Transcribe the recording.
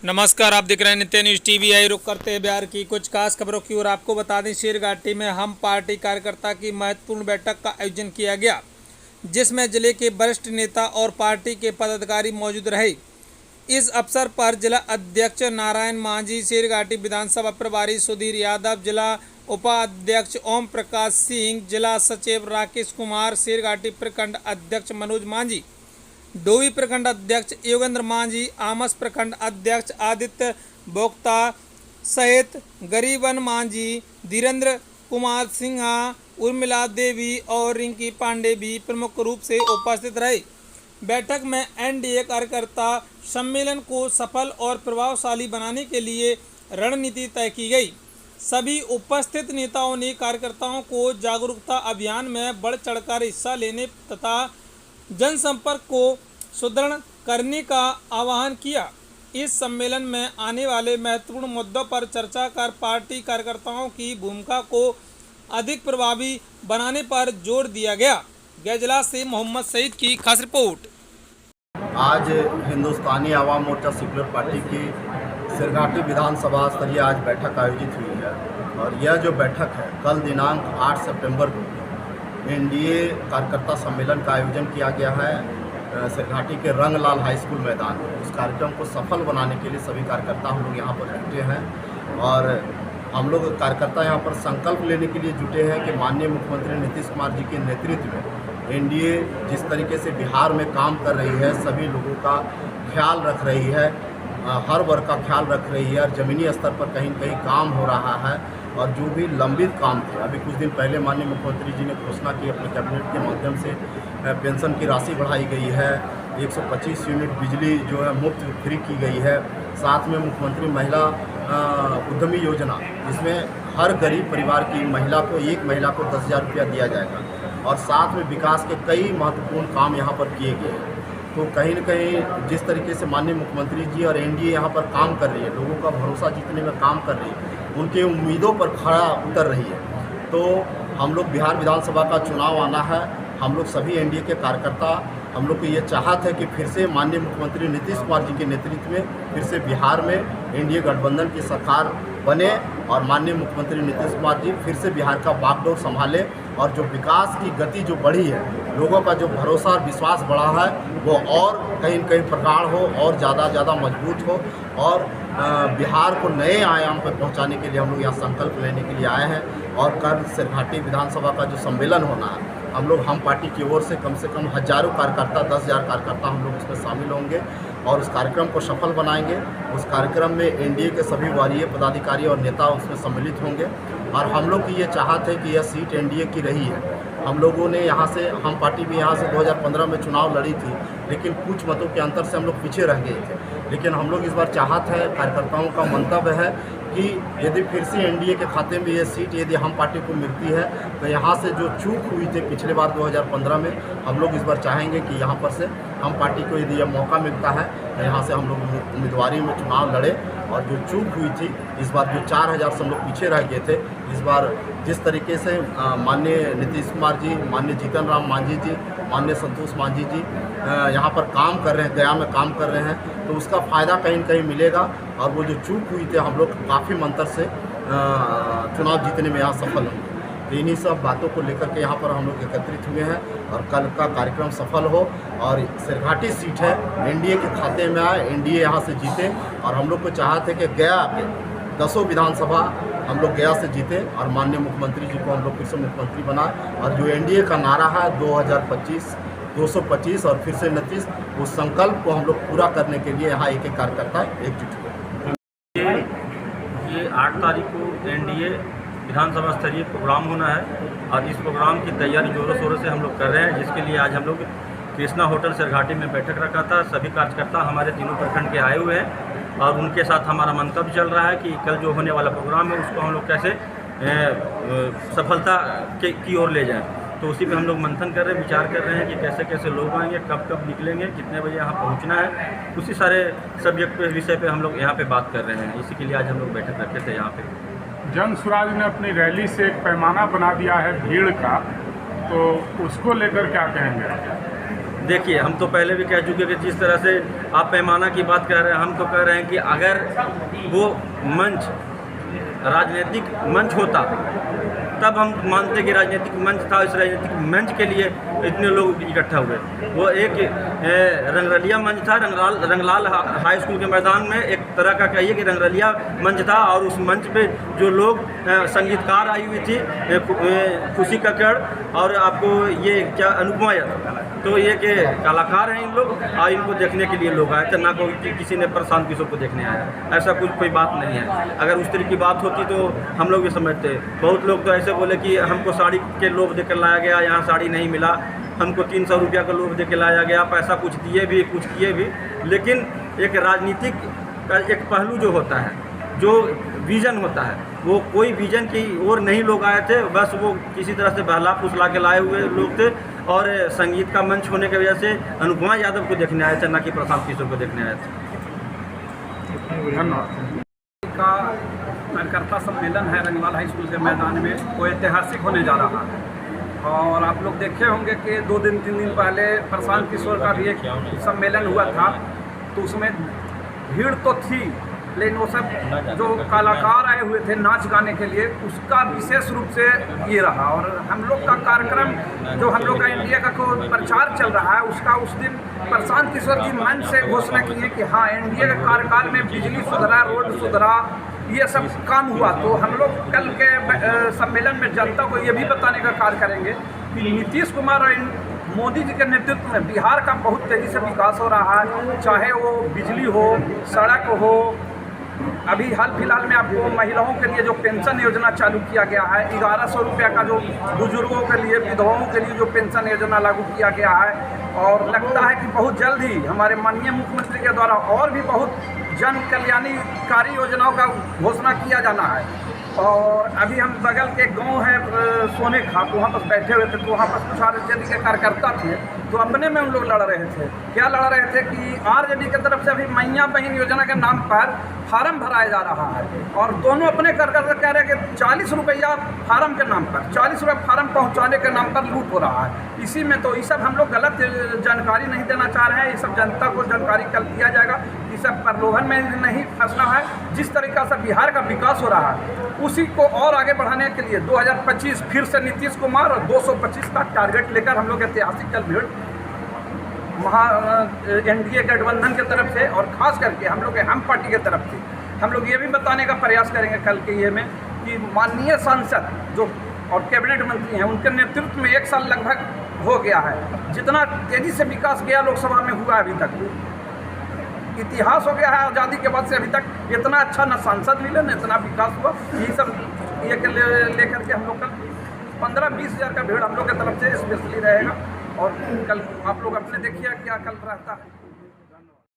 नमस्कार, आप देख रहे हैं नित्य न्यूज टीवी। आई रुक करते हैं बिहार की कुछ खास खबरों की। और आपको बता दें, शेरघाटी में हम पार्टी कार्यकर्ता की महत्वपूर्ण बैठक का आयोजन किया गया, जिसमें जिले के वरिष्ठ नेता और पार्टी के पदाधिकारी मौजूद रहे। इस अवसर पर जिला अध्यक्ष नारायण मांझी, शेरघाटी विधानसभा प्रभारी सुधीर यादव, जिला उपाध्यक्ष ओम प्रकाश सिंह, जिला सचिव राकेश कुमार, शेरघाटी प्रखंड अध्यक्ष मनोज मांझी, डोवी प्रखंड अध्यक्ष योगेंद्र मांझी, आमस प्रखंड अध्यक्ष आदित्य बोक्ता सहित गरीबन मांझी, धीरेन्द्र कुमार सिन्हा, उर्मिला देवी और रिंकी पांडे भी प्रमुख रूप से उपस्थित रहे। बैठक में एनडीए कार्यकर्ता सम्मेलन को सफल और प्रभावशाली बनाने के लिए रणनीति तय की गई। सभी उपस्थित नेताओं ने कार्यकर्ताओं को जागरूकता अभियान में बढ़ चढ़कर हिस्सा लेने तथा जनसंपर्क को सुदृढ़ करने का आह्वान किया। इस सम्मेलन में आने वाले महत्वपूर्ण मुद्दों पर चर्चा कर पार्टी कार्यकर्ताओं की भूमिका को अधिक प्रभावी बनाने पर जोर दिया गया। गैजला से मोहम्मद सईद की खास रिपोर्ट। आज हिंदुस्तानी आवाम मोर्चा सेक्युलर पार्टी की शेरघाटी विधानसभा स्तरीय आज बैठक आयोजित हुई है। और यह जो बैठक है, कल दिनांक 8 सितंबर को एनडीए कार्यकर्ता सम्मेलन का आयोजन किया गया है शेरघाटी के रंगलाल हाई स्कूल मैदान में। उस कार्यक्रम को सफल बनाने के लिए सभी कार्यकर्ता हम लोग यहाँ पर जुटे हैं। और हम लोग कार्यकर्ता यहाँ पर संकल्प लेने के लिए जुटे हैं कि माननीय मुख्यमंत्री नीतीश कुमार जी के नेतृत्व में एनडीए जिस तरीके से बिहार में काम कर रही है, सभी लोगों का ख्याल रख रही है, हर वर्ग का ख्याल रख रही है और ज़मीनी स्तर पर कहीं कहीं काम हो रहा है। और जो भी लंबित काम थे, अभी कुछ दिन पहले माननीय मुख्यमंत्री जी ने घोषणा की, अपने कैबिनेट के माध्यम से पेंशन की राशि बढ़ाई गई है, 125 यूनिट बिजली जो है मुफ्त फ्री की गई है। साथ में मुख्यमंत्री महिला उद्यमी योजना, जिसमें हर गरीब परिवार की महिला को, एक महिला को 10,000 रुपया दिया जाएगा। और साथ में विकास के कई महत्वपूर्ण काम यहाँ पर किए गए हैं। तो कहीं न कहीं जिस तरीके से माननीय मुख्यमंत्री जी और एनडीए यहाँ पर काम कर रही है, लोगों का भरोसा जीतने में काम कर रही है, उनके उम्मीदों पर खरा उतर रही है। तो हम लोग बिहार विधानसभा का चुनाव आना है, हम लोग सभी एनडीए के कार्यकर्ता, हम लोग को ये चाहत है कि फिर से माननीय मुख्यमंत्री नीतीश कुमार जी के नेतृत्व में फिर से बिहार में एनडीए गठबंधन की सरकार बने और माननीय मुख्यमंत्री नीतीश कुमार जी फिर से बिहार का बागडोर संभाले। और जो विकास की गति जो बढ़ी है, लोगों का जो भरोसा और विश्वास बढ़ा है, वो और कहीं न कहीं प्रगाढ़ हो और ज़्यादा मजबूत हो। और बिहार को नए आयाम पर पहुंचाने के लिए हम लोग यहाँ संकल्प लेने के लिए आए हैं। और कल शेरघाटी विधानसभा का जो सम्मेलन होना है, हम लोग हम पार्टी की ओर से कम हज़ारों कार्यकर्ता, 10,000 कार्यकर्ता हम लोग उसमें शामिल होंगे और उस कार्यक्रम को सफल बनाएंगे। उस कार्यक्रम में एनडीए के सभी वरीय पदाधिकारी और नेता उसमें सम्मिलित होंगे। और हम लोग की ये चाहत है कि यह सीट एनडीए की रही है। हम लोगों ने यहाँ से, हम पार्टी भी यहाँ से 2015 में चुनाव लड़ी थी, लेकिन कुछ मतों के अंतर से हम लोग पीछे रह गए थे। लेकिन हम लोग इस बार चाहत है, कार्यकर्ताओं का मंतव्य है कि यदि फिर से एनडीए के खाते में ये सीट यदि हम पार्टी को मिलती है, तो यहाँ से जो चूक हुई थी पिछले बार 2015 में, हम लोग इस बार चाहेंगे कि यहाँ पर से हम पार्टी को यदि यह मौका मिलता है तो यहाँ से हम लोग उम्मीदवारी में चुनाव लड़े। और जो चूक हुई थी इस बार, जो 4,000 से हम लोग पीछे रह गए थे, इस बार जिस तरीके से माननीय नीतीश कुमार जी, माननीय जीतन राम मांझी जी, माननीय संतोष मांझी जी यहाँ पर काम कर रहे हैं, गया में काम कर रहे हैं, तो उसका फ़ायदा कहीं न कहीं मिलेगा। और वो जो चूक हुई थी, हम लोग काफ़ी मंतर से चुनाव जीतने में यहाँ सफल होंगे। तो इन्हीं सब बातों को लेकर के यहाँ पर हम लोग एकत्रित हुए हैं और कल का कार्यक्रम सफल हो और शेरघाटी सीट है एनडीए के खाते में आए, एनडीए यहाँ से जीते। और हम लोग को चाहते हैं कि गया पे 10 विधानसभा हम लोग गया से जीते और माननीय मुख्यमंत्री जी को हम लोग फिर से मुख्यमंत्री बनाए। और जो एनडीए का नारा है 2025 225 और फिर से 29, उस संकल्प को हम लोग पूरा करने के लिए यहाँ एक कार्यकर्ता एकजुट हुए। ये 8 तारीख को एनडीए विधानसभा स्तरीय प्रोग्राम होना है और इस प्रोग्राम की तैयारी जोरों शोरों से हम लोग कर रहे हैं, जिसके लिए आज हम लोग कृष्णा होटल शेरघाटी में बैठक रखा था। सभी कार्यकर्ता हमारे तीनों प्रखंड के आए हुए हैं और उनके साथ हमारा मंतव्य चल रहा है कि कल जो होने वाला प्रोग्राम है उसको हम लोग कैसे सफलता की ओर ले जाएं। तो उसी पे हम लोग मंथन कर रहे हैं, विचार कर रहे हैं कि कैसे कैसे लोग आएंगे, कब कब निकलेंगे, कितने बजे यहाँ पहुँचना है। उसी सारे सब्जेक्ट पे, विषय पे हम लोग यहाँ पे बात कर रहे हैं। इसी के लिए आज हम लोग बैठक रखे थे यहाँ पे। जन स्वराज ने अपनी रैली से एक पैमाना बना दिया है भीड़ का, तो उसको लेकर क्या कहेंगे? देखिए, हम तो पहले भी कह चुके कि जिस तरह से आप पैमाना की बात कर रहे हैं, हम तो कह रहे हैं कि अगर वो मंच राजनीतिक मंच होता तब हम मानते कि राजनीतिक मंच था, इस राजनीतिक मंच के लिए इतने लोग इकट्ठा हुए। वो एक रंगरलिया मंच था, रंगलाल हाई स्कूल के मैदान में एक तरह का कहिए कि रंगरलिया मंच था, और उस मंच पे जो लोग संगीतकार आई हुई थी, खुशी कक्कड़ और आपको ये क्या अनुपमा यादव, तो ये के कलाकार हैं इन लोग, और इनको देखने के लिए लोग आए थे, ना कोई किसी ने प्रशांत किशोर को देखने आया। ऐसा कोई बात नहीं है। अगर उस तरह की बात होती तो हम लोग भी समझते। बहुत लोग तो ऐसे बोले कि हमको साड़ी के लोभ देकर लाया गया, यहाँ साड़ी नहीं मिला, हमको 300 रुपया का लोभ देकर लाया गया, पैसा कुछ दिए भी कुछ किए भी। लेकिन एक राजनीतिक का एक पहलू जो होता है, जो विज़न होता है, वो कोई विज़न की ओर नहीं लोग आए थे, बस वो किसी तरह से बहला फुसला के लाए हुए लोग थे, और संगीत का मंच होने की वजह से अनुपमा यादव को देखने आए थे, ना कि प्रशांत किशोर को देखने आए थे। धन्यवाद। का कार्यकर्ता सम्मेलन है रंगलाल हाई स्कूल के मैदान में, वो ऐतिहासिक होने जा रहा है। और आप लोग देखे होंगे कि 2-3 दिन पहले प्रशांत किशोर का भी एक सम्मेलन हुआ था, तो उसमें भीड़ तो थी, लेकिन वो सब जो कलाकार आए हुए थे नाच गाने के लिए, उसका विशेष रूप से ये रहा। और हम लोग का कार्यक्रम जो हम लोग का इंडिया का प्रचार चल रहा है, उसका उस दिन प्रशांत किशोर जी मंच से घोषणा की है कि हाँ, एनडीए के कार्यकाल में बिजली सुधरा, रोड सुधरा, ये सब काम हुआ। तो हम लोग कल के सम्मेलन में जनता को ये भी बताने का कार्य करेंगे कि नीतीश कुमार और मोदी जी के नेतृत्व में बिहार का बहुत तेज़ी से विकास हो रहा है, चाहे वो बिजली हो, सड़क हो। अभी हाल फिलहाल में आपको महिलाओं के लिए जो पेंशन योजना चालू किया गया है, 1100 रुपये का जो बुजुर्गों के लिए, विधवाओं के लिए जो पेंशन योजना लागू किया गया है, और लगता है कि बहुत जल्द ही हमारे माननीय मुख्यमंत्री के द्वारा और भी बहुत जन कल्याणकारी योजनाओं का घोषणा किया जाना है। और अभी हम बगल के गांव है सोने घाट, वहाँ पर बैठे हुए थे, तो वहाँ पर कुछ आरजेडी के कार्यकर्ता थे, तो अपने में उन लोग लड़ रहे थे। क्या लड़ रहे थे कि आरजेडी की तरफ से अभी मैया बहन योजना के नाम पर फार्म भराया जा रहा है, और दोनों अपने कार्यकर्ता कह रहे हैं कि 40 रुपया फार्म के नाम पर, 40 रुपये फार्म पहुँचाने के नाम पर लूट हो रहा है। इसी में तो ये सब हम लोग गलत जानकारी नहीं देना चाह रहे हैं, ये सब जनता को जानकारी कल दिया जाएगा। ये सब प्रलोभन में नहीं फंसना है। जिस तरीका से बिहार का विकास हो रहा है, उसी को और आगे बढ़ाने के लिए 2025 फिर से नीतीश कुमार और 225 का टारगेट लेकर हम लोग ऐतिहासिक कल भीड़ एनडीए गठबंधन की तरफ से, और ख़ास करके हम लोग हम पार्टी की तरफ से हम लोग ये भी बताने का प्रयास करेंगे कल के ये में कि माननीय सांसद जो और कैबिनेट मंत्री हैं, उनके नेतृत्व में 1 साल लगभग हो गया है। जितना तेज़ी से विकास गया लोकसभा में हुआ अभी तक, इतिहास हो गया है आज़ादी के बाद से अभी तक इतना अच्छा न सांसद मिले न इतना विकास हुआ। यही सब ये लेकर के हम लोग कल 15-20 हज़ार का भीड़ हम लोग की तरफ से स्पेशली रहेगा। और कल आप लोग अपने देखिए क्या कल रहता है।